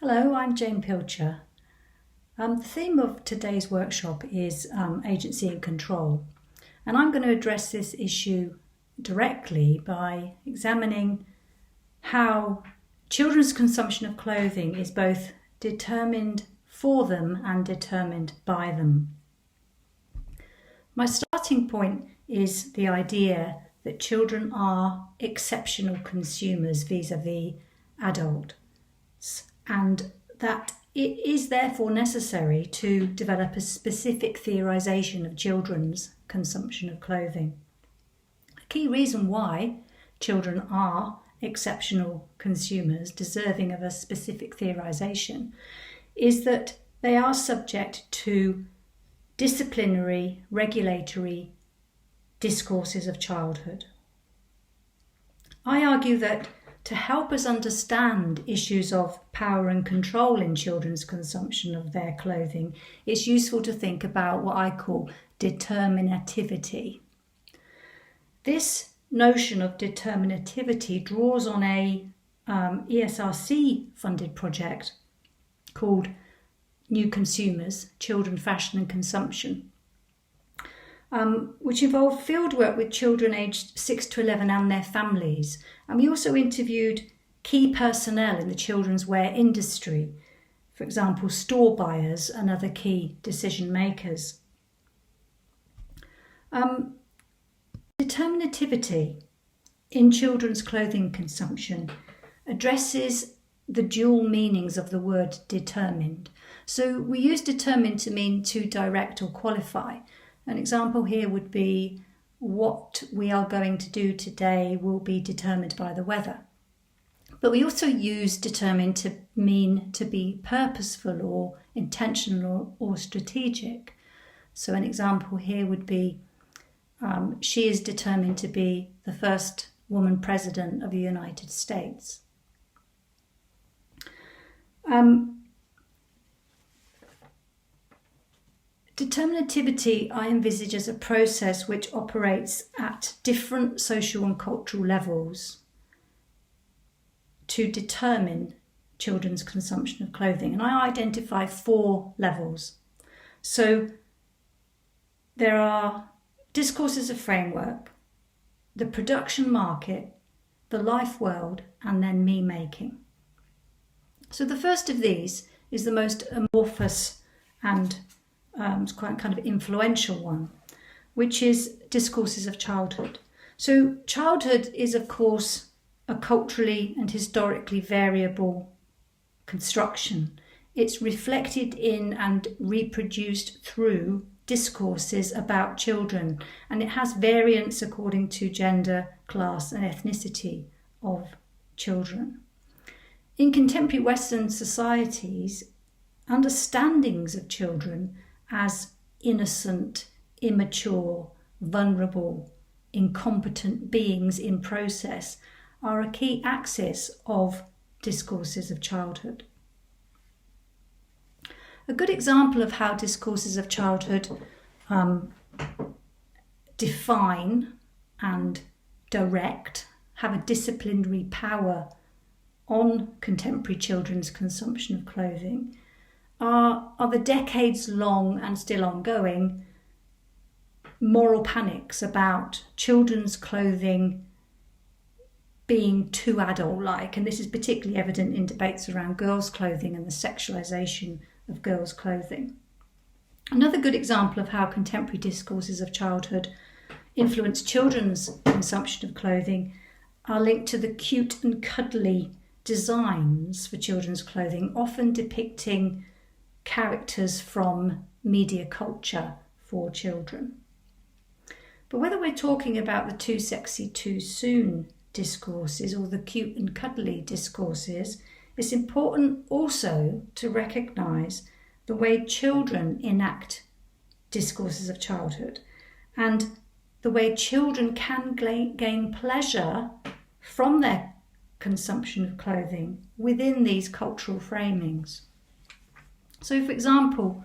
Hello, I'm Jane Pilcher. The theme of today's workshop is agency and control, and I'm going to address this issue directly by examining how children's consumption of clothing is both determined for them and determined by them. My starting point is the idea that children are exceptional consumers vis-à-vis adults, and that it is therefore necessary to develop a specific theorisation of children's consumption of clothing. A key reason why children are exceptional consumers deserving of a specific theorisation is that they are subject to disciplinary, regulatory discourses of childhood. I argue that to help us understand issues of power and control in children's consumption of their clothing, it's useful to think about what I call determinativity. This notion of determinativity draws on a ESRC-funded project called New Consumers, Children, Fashion and Consumption, which involved fieldwork with children aged 6 to 11 and their families. And we also interviewed key personnel in the children's wear industry, for example, store buyers and other key decision makers. Determinativity in children's clothing consumption addresses the dual meanings of the word determined. So we use determined to mean to direct or qualify. An example here would be what we are going to do today will be determined by the weather. But we also use determined to mean to be purposeful or intentional or strategic. So an example here would be she is determined to be the first woman president of the United States. Determinativity I envisage as a process which operates at different social and cultural levels to determine children's consumption of clothing. And I identify 4 levels. So there are discourses of framework, the production market, the life world, and then me-making. So the first of these is the most amorphous and it's quite kind of influential one, which is discourses of childhood. So childhood is, of course, a culturally and historically variable construction. It's reflected in and reproduced through discourses about children, and it has variance according to gender, class and ethnicity of children. In contemporary Western societies, understandings of children as innocent, immature, vulnerable, incompetent beings in process are a key axis of discourses of childhood. A good example of how discourses of childhood define and direct, have a disciplinary power on contemporary children's consumption of clothing are the decades-long and still ongoing moral panics about children's clothing being too adult-like. And this is particularly evident in debates around girls' clothing and the sexualisation of girls' clothing. Another good example of how contemporary discourses of childhood influence children's consumption of clothing are linked to the cute and cuddly designs for children's clothing, often depicting characters from media culture for children. But whether we're talking about the too sexy, too soon discourses or the cute and cuddly discourses, it's important also to recognise the way children enact discourses of childhood and the way children can gain pleasure from their consumption of clothing within these cultural framings. So, for example,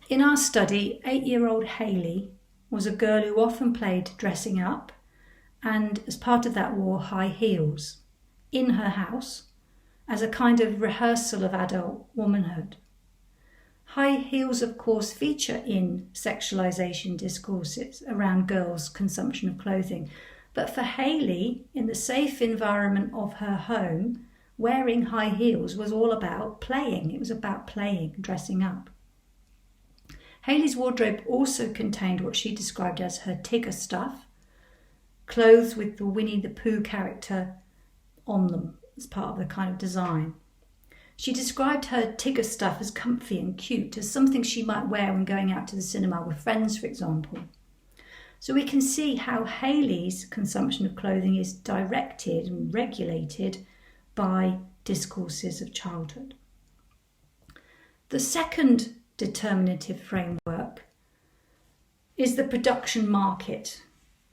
in our study, 8-year-old Hayley was a girl who often played dressing up and as part of that wore high heels in her house as a kind of rehearsal of adult womanhood. High heels, of course, feature in sexualization discourses around girls' consumption of clothing. But for Hayley, in the safe environment of her home, wearing high heels was all about playing. It was about playing, dressing up. Hayley's wardrobe also contained what she described as her Tigger stuff, clothes with the Winnie the Pooh character on them as part of the kind of design. She described her Tigger stuff as comfy and cute, as something she might wear when going out to the cinema with friends, for example. So we can see how Hayley's consumption of clothing is directed and regulated by discourses of childhood. The second determinative framework is the production market,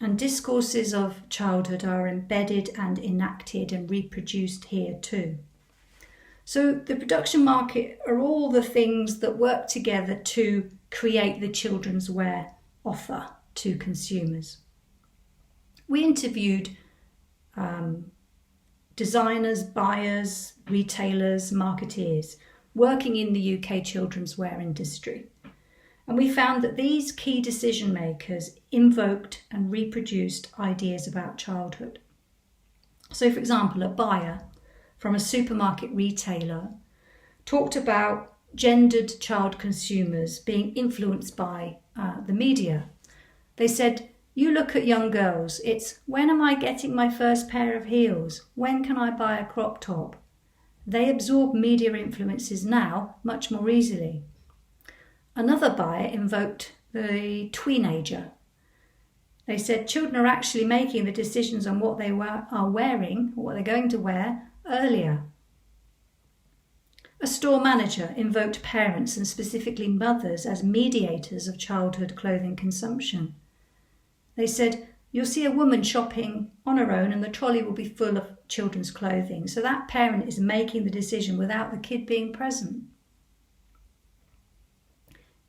and discourses of childhood are embedded and enacted and reproduced here too. So the production market are all the things that work together to create the children's wear offer to consumers. We interviewed designers, buyers, retailers, marketeers working in the UK children's wear industry. And we found that these key decision makers invoked and reproduced ideas about childhood. So, for example, a buyer from a supermarket retailer talked about gendered child consumers being influenced by the media. They said, you look at young girls, it's when am I getting my first pair of heels? When can I buy a crop top? They absorb media influences now much more easily. Another buyer invoked the tweenager. They said children are actually making the decisions on what they are wearing, or what they're going to wear, earlier. A store manager invoked parents and specifically mothers as mediators of childhood clothing consumption. They said, you'll see a woman shopping on her own and the trolley will be full of children's clothing. So that parent is making the decision without the kid being present.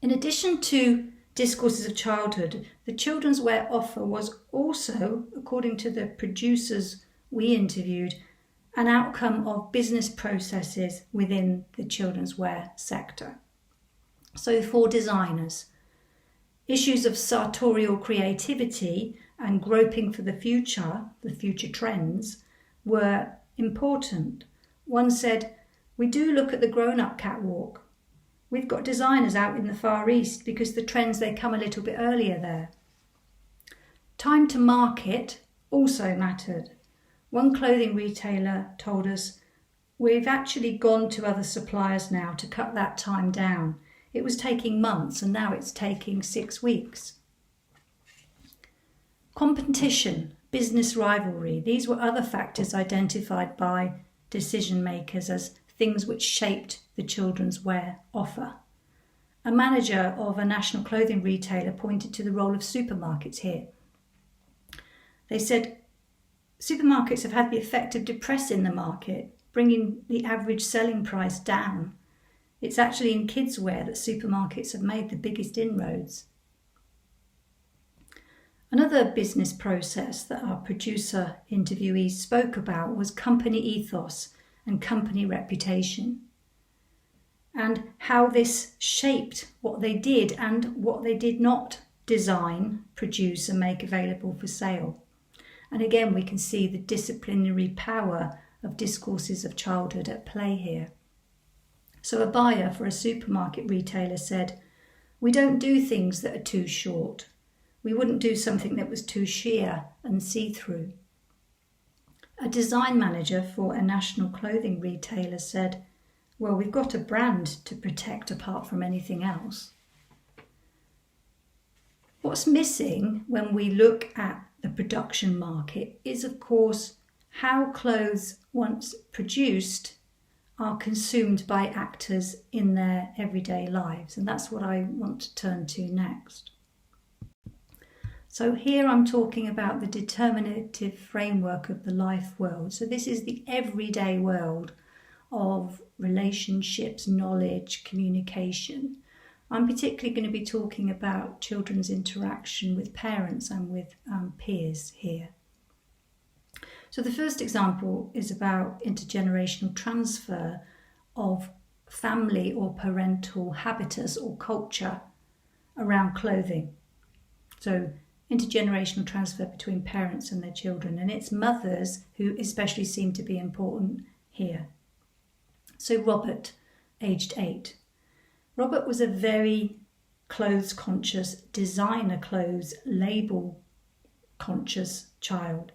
In addition to discourses of childhood, the children's wear offer was also, according to the producers we interviewed, an outcome of business processes within the children's wear sector. So for designers, issues of sartorial creativity and groping for the future trends, were important. One said, we do look at the grown-up catwalk. We've got designers out in the Far East because the trends, they come a little bit earlier there. Time to market also mattered. One clothing retailer told us, we've actually gone to other suppliers now to cut that time down. It was taking months and now it's taking 6 weeks. Competition, business rivalry, these were other factors identified by decision makers as things which shaped the children's wear offer. A manager of a national clothing retailer pointed to the role of supermarkets here. They said, supermarkets have had the effect of depressing the market, bringing the average selling price down. It's actually in kids' wear that supermarkets have made the biggest inroads. Another business process that our producer interviewees spoke about was company ethos and company reputation, and how this shaped what they did and what they did not design, produce and make available for sale. And again, we can see the disciplinary power of discourses of childhood at play here. So a buyer for a supermarket retailer said, we don't do things that are too short. We wouldn't do something that was too sheer and see-through. A design manager for a national clothing retailer said, well, we've got a brand to protect apart from anything else. What's missing when we look at the production market is, of course, how clothes, once produced, are consumed by actors in their everyday lives. And that's what I want to turn to next. So here I'm talking about the determinative framework of the life world. So this is the everyday world of relationships, knowledge, communication. I'm particularly going to be talking about children's interaction with parents and with peers here. So the first example is about intergenerational transfer of family or parental habitus or culture around clothing. So intergenerational transfer between parents and their children, and it's mothers who especially seem to be important here. So Robert, aged 8. Robert was a very clothes conscious, designer clothes, label conscious child.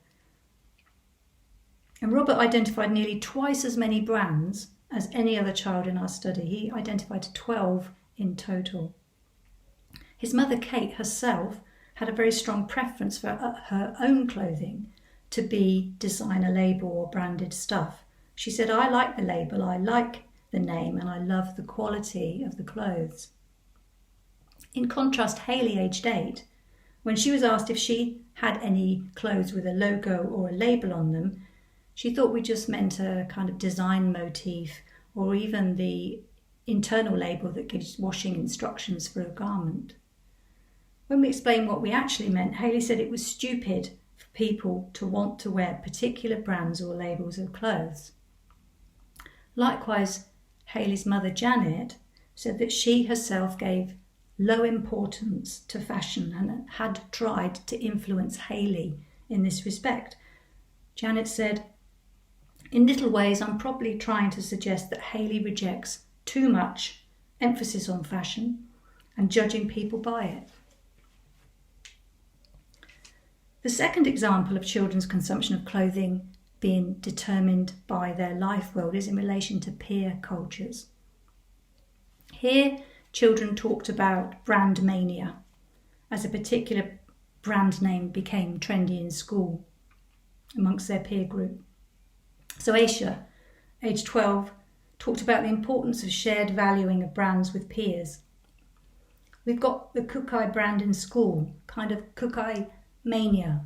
And Robert identified nearly twice as many brands as any other child in our study. He identified 12 in total. His mother, Kate, herself had a very strong preference for her own clothing to be designer label or branded stuff. She said, I like the label, I like the name, and I love the quality of the clothes. In contrast, Hayley, aged 8, when she was asked if she had any clothes with a logo or a label on them, she thought we just meant a kind of design motif or even the internal label that gives washing instructions for a garment. When we explained what we actually meant, Hayley said it was stupid for people to want to wear particular brands or labels of clothes. Likewise, Hayley's mother, Janet, said that she herself gave low importance to fashion and had tried to influence Hayley in this respect. Janet said, in little ways, I'm probably trying to suggest that Hayley rejects too much emphasis on fashion and judging people by it. The second example of children's consumption of clothing being determined by their life world is in relation to peer cultures. Here, children talked about brand mania, as a particular brand name became trendy in school amongst their peer group. So Aisha, aged 12, talked about the importance of shared valuing of brands with peers. We've got the Cookie brand in school, kind of Cookie mania.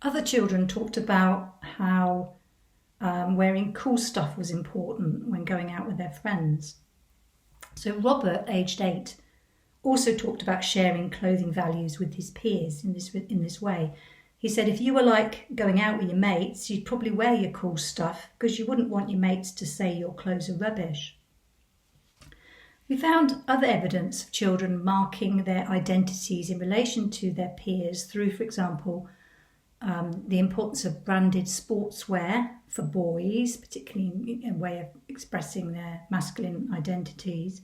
Other children talked about how wearing cool stuff was important when going out with their friends. So Robert, aged 8, also talked about sharing clothing values with his peers in this way. He said if you were like going out with your mates, you'd probably wear your cool stuff because you wouldn't want your mates to say your clothes are rubbish. We found other evidence of children marking their identities in relation to their peers through, for example, the importance of branded sportswear for boys, particularly in a way of expressing their masculine identities,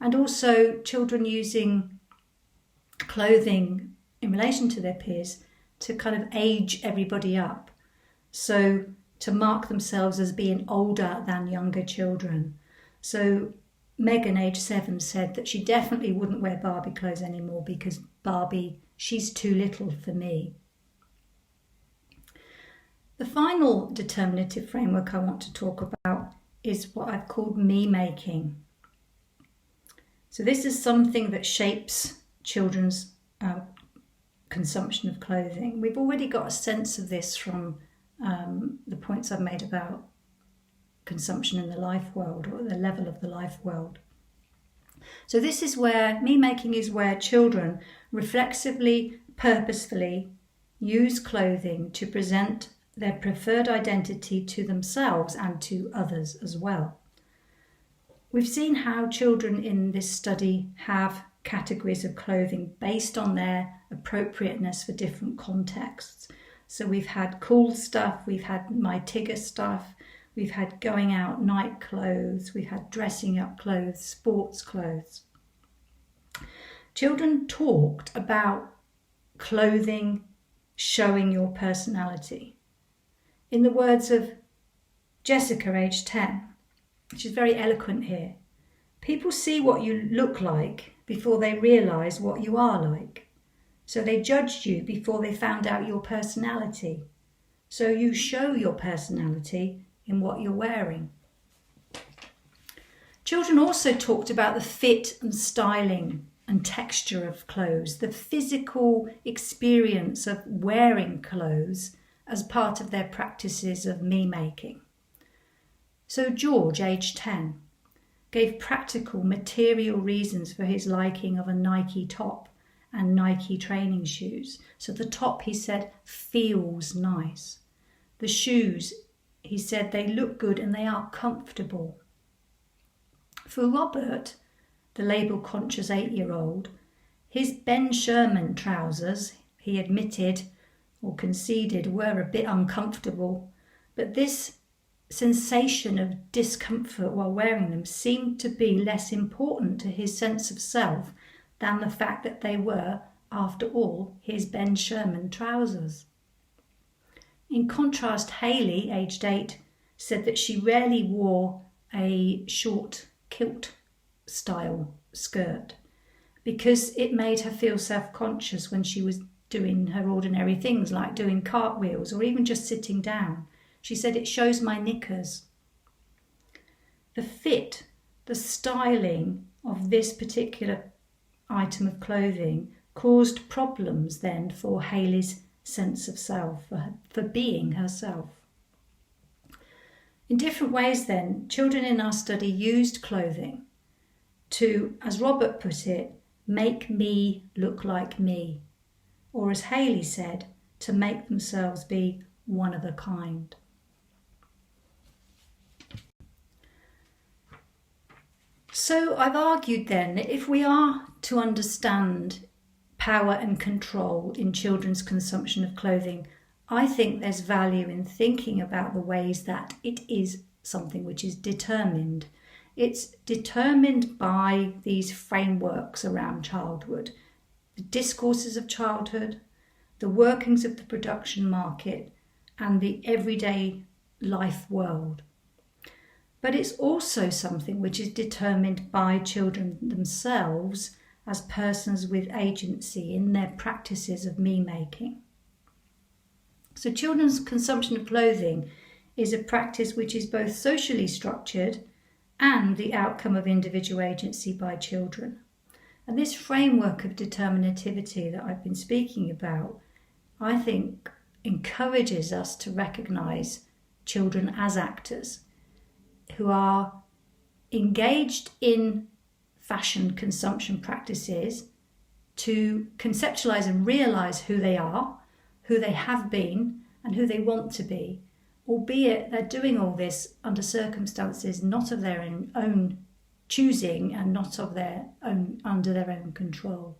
and also children using clothing in relation to their peers to kind of age everybody up, so to mark themselves as being older than younger children. So Megan, age 7, said that she definitely wouldn't wear Barbie clothes anymore because Barbie, she's too little for me. The final determinative framework I want to talk about is what I've called me-making. So this is something that shapes children's consumption of clothing. We've already got a sense of this from the points I've made about consumption in the life world, or the level of the life world. So this is where me-making is where children reflexively, purposefully use clothing to present their preferred identity to themselves and to others as well. We've seen how children in this study have categories of clothing based on their appropriateness for different contexts. So we've had cool stuff, we've had my Tigger stuff, we've had going out night clothes, we've had dressing up clothes, sports clothes. Children talked about clothing showing your personality. In the words of Jessica, aged 10, she's very eloquent here. People see what you look like before they realise what you are like. So they judged you before they found out your personality. So you show your personality in what you're wearing. Children also talked about the fit and styling and texture of clothes, the physical experience of wearing clothes as part of their practices of me-making. So George, aged 10, gave practical material reasons for his liking of a Nike top and Nike training shoes. So the top, he said, feels nice. The shoes, he said, they look good and they are comfortable. For Robert, the label-conscious 8-year-old, his Ben Sherman trousers, he admitted or conceded, were a bit uncomfortable, but this sensation of discomfort while wearing them seemed to be less important to his sense of self than the fact that they were, after all, his Ben Sherman trousers. In contrast, Hayley, aged 8, said that she rarely wore a short kilt-style skirt because it made her feel self-conscious when she was doing her ordinary things like doing cartwheels or even just sitting down. She said, "It shows my knickers." The fit, the styling of this particular item of clothing caused problems then for Hayley's sense of self, for being herself. In different ways then, children in our study used clothing to, as Robert put it, make me look like me, or as Hayley said, to make themselves be one of a kind. So I've argued then that if we are to understand power and control in children's consumption of clothing, I think there's value in thinking about the ways that it is something which is determined. It's determined by these frameworks around childhood, the discourses of childhood, the workings of the production market, and the everyday life world. But it's also something which is determined by children themselves as persons with agency in their practices of me-making. So children's consumption of clothing is a practice which is both socially structured and the outcome of individual agency by children. And this framework of determinativity that I've been speaking about, I think, encourages us to recognise children as actors who are engaged in fashion consumption practices to conceptualise and realise who they are, who they have been, and who they want to be, albeit they're doing all this under circumstances not of their own choosing and not of their own under their own control.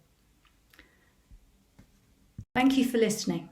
Thank you for listening.